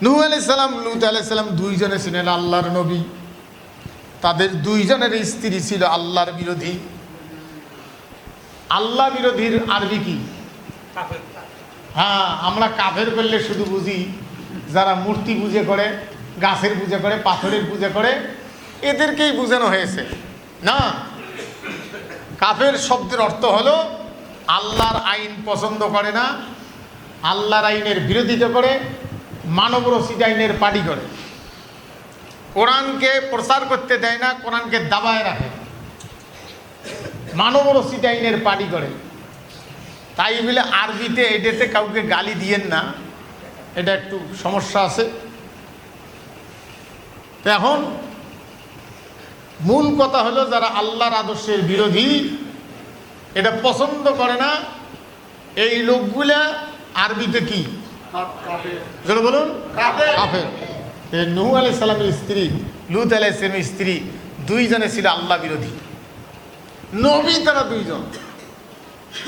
নূহ আলাইহিস সালাম, লূত আলাইহিস সালাম দুইজনে ছিলেন আল্লাহর নবী। তাদের দুইজনের স্ত্রী ছিল আল্লাহর বিরোধী। আল্লাহ বিরোধীর আরবি কি? হ্যাঁ, আমরা কাফের করলে শুধু বুঝি যারা মূর্তি পূজা করে, গাছের পূজা করে, পাথরের পূজা করে, এদেরকেই বোঝানো হয়েছে না। কাফের শব্দের অর্থ হলো আল্লাহর আইন পছন্দ করে না, আল্লাহর আইনের বিরোধিতা করে, মানবরচিত আইনের পার্টি করে, কোরআনকে প্রচার করতে দেয় না, কোরআনকে দাবায় রাখে, মানবরচিত আইনের পার্টি করে। তাই বলে আরবিতে এটাতে কাউকে গালি দিয়েন না, এটা একটু সমস্যা আছে। তো এখন মূল কথা হলো যারা আল্লাহর আদর্শের বিরোধী, এটা পছন্দ করে না, এই লোকগুলা আরবিতে কি বলুন? কাফের। নূহ আলাইহিস সালামের স্ত্রী, লূত আলাইহিস সালামের স্ত্রী দুইজনে ছিল আল্লাহ বিরোধী নবী, তারা দুইজন।